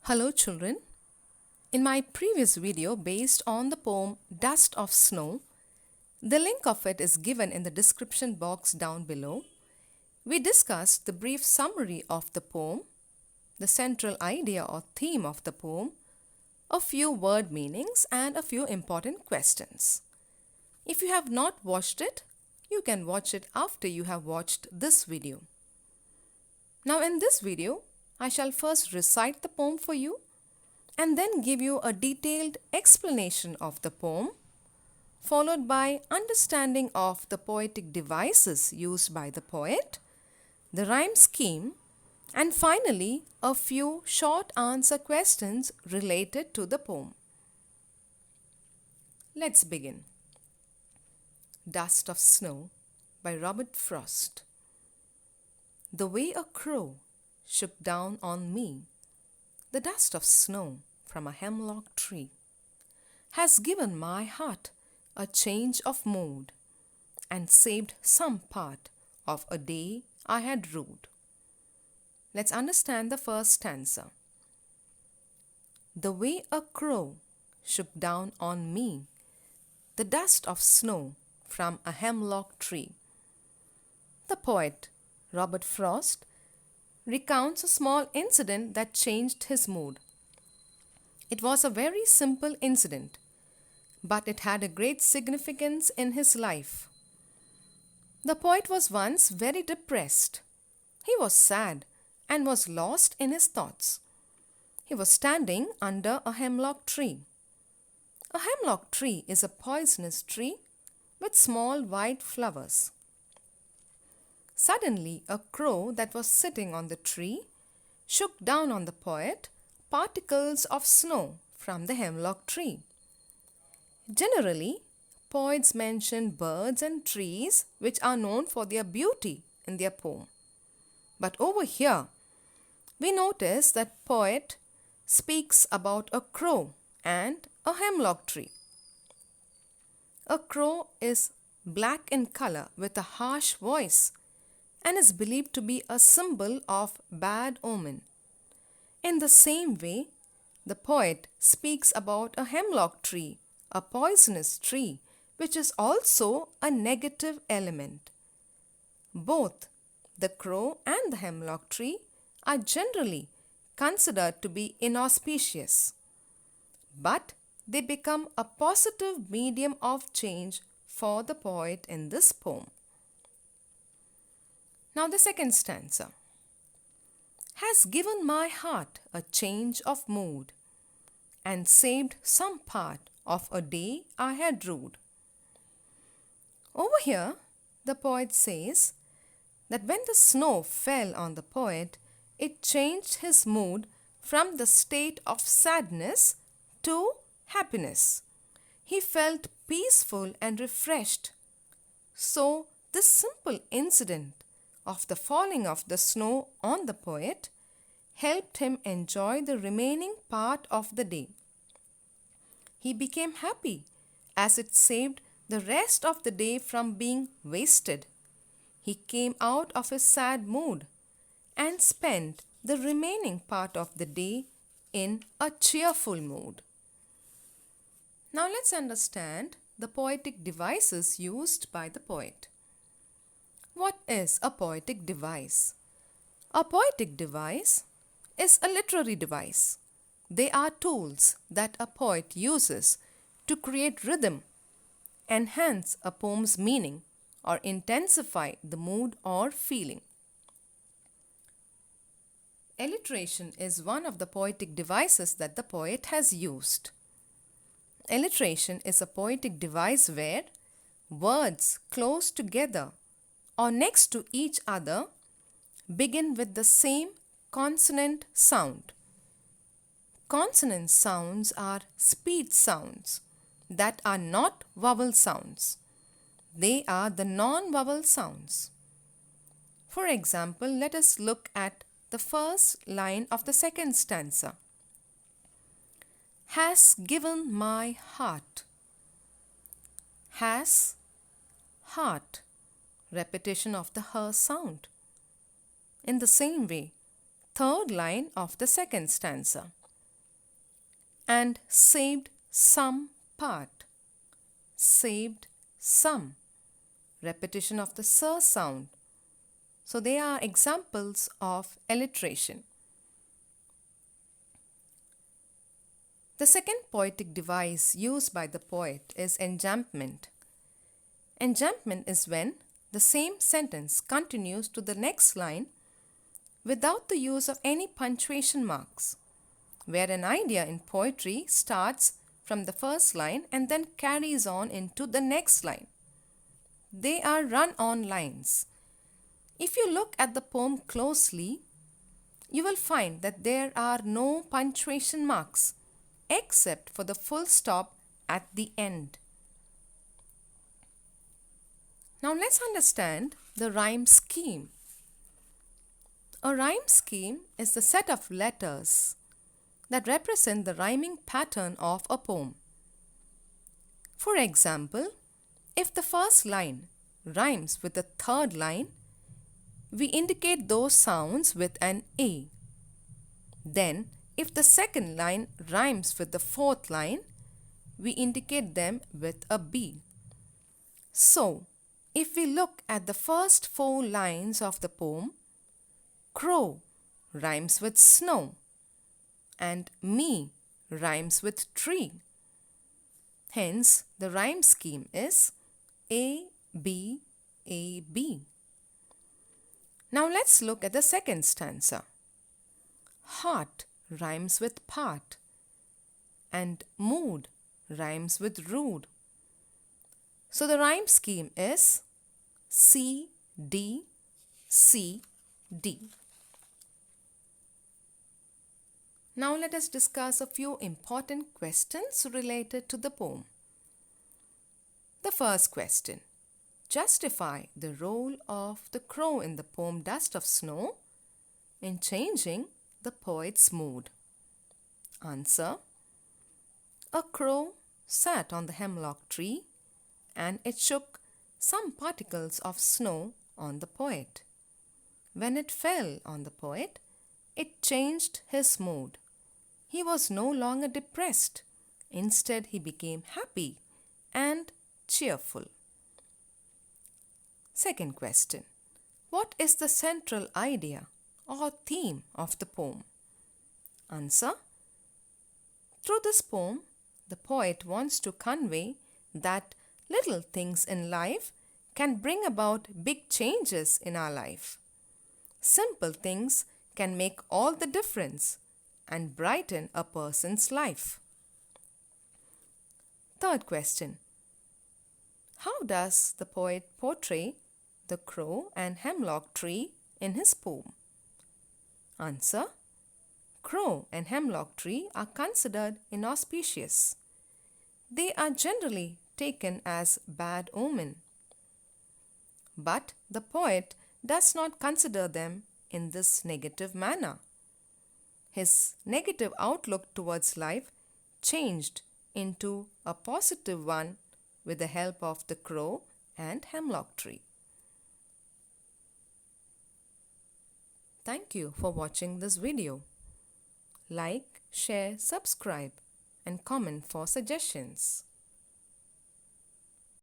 Hello children. In my previous video based on the poem Dust of Snow, the link of it is given in the description box down below. We discussed the brief summary of the poem, the central idea or theme of the poem, a few word meanings and a few important questions. If you have not watched it, you can watch it after you have watched this video. Now in this video, I shall first recite the poem for you and then give you a detailed explanation of the poem, followed by understanding of the poetic devices used by the poet, the rhyme scheme, and finally a few short answer questions related to the poem. Let's begin. Dust of Snow by Robert Frost. The way a crow shook down on me the dust of snow from a hemlock tree has given my heart a change of mood and saved some part of a day I had rued. Let's understand the first stanza. The way a crow shook down on me the dust of snow from a hemlock tree. The poet Robert Frost recounts a small incident that changed his mood. It was a very simple incident, but it had a great significance in his life. The poet was once very depressed. He was sad and was lost in his thoughts. He was standing under a hemlock tree. A hemlock tree is a poisonous tree with small white flowers. Suddenly, a crow that was sitting on the tree shook down on the poet particles of snow from the hemlock tree. Generally, poets mention birds and trees which are known for their beauty in their poem. But over here, we notice that poet speaks about a crow and a hemlock tree. A crow is black in color with a harsh voice and is believed to be a symbol of bad omen. In the same way, the poet speaks about a hemlock tree, a poisonous tree, which is also a negative element. Both the crow and the hemlock tree are generally considered to be inauspicious, but they become a positive medium of change for the poet in this poem. Now the second stanza. Has given my heart a change of mood and saved some part of a day I had rued. Over here, the poet says that when the snow fell on the poet, it changed his mood from the state of sadness to happiness. He felt peaceful and refreshed. So, this simple incident of the falling of the snow on the poet helped him enjoy the remaining part of the day. He became happy as it saved the rest of the day from being wasted. He came out of his sad mood and spent the remaining part of the day in a cheerful mood. Now let's understand the poetic devices used by the poet. What is a poetic device? A poetic device is a literary device. They are tools that a poet uses to create rhythm, enhance a poem's meaning, or intensify the mood or feeling. Alliteration is one of the poetic devices that the poet has used. Alliteration is a poetic device where words close together or next to each other begin with the same consonant sound. Consonant sounds are speech sounds that are not vowel sounds. They are the non-vowel sounds. For example, let us look at the first line of the second stanza. Has given my heart. Has, heart. Repetition of the her sound. In the same way, third line of the second stanza. and saved some part. Saved some. Repetition of the s sound. So they are examples of alliteration. The second poetic device used by the poet is enjambment. Enjambment is when the same sentence continues to the next line without the use of any punctuation marks, where an idea in poetry starts from the first line and then carries on into the next line. They are run-on lines. If you look at the poem closely, you will find that there are no punctuation marks except for the full stop at the end. Now let's understand the rhyme scheme. A rhyme scheme is the set of letters that represent the rhyming pattern of a poem. For example, if the first line rhymes with the third line, we indicate those sounds with an A. Then, if the second line rhymes with the fourth line, we indicate them with a B. So, if we look at the first 4 lines of the poem, crow rhymes with snow and me rhymes with tree. Hence, the rhyme scheme is A, B, A, B. Now let's look at the second stanza. Heart rhymes with part and mood rhymes with rude. So the rhyme scheme is C, D, C, D. Now let us discuss a few important questions related to the poem. The first question. Justify the role of the crow in the poem Dust of Snow in changing the poet's mood. Answer. A crow sat on the hemlock tree and it shook some particles of snow on the poet. When it fell on the poet, it changed his mood. He was no longer depressed. Instead, he became happy and cheerful. Second question. What is the central idea or theme of the poem? Answer. Through this poem, the poet wants to convey that little things in life can bring about big changes in our life. Simple things can make all the difference and brighten a person's life. Third question. How does the poet portray the crow and hemlock tree in his poem? Answer. Crow and hemlock tree are considered inauspicious. They are generally taken as bad omen. But the poet does not consider them in this negative manner. His negative outlook towards life changed into a positive one with the help of the crow and hemlock tree. Thank you for watching this video. Like, share, subscribe, and comment for suggestions.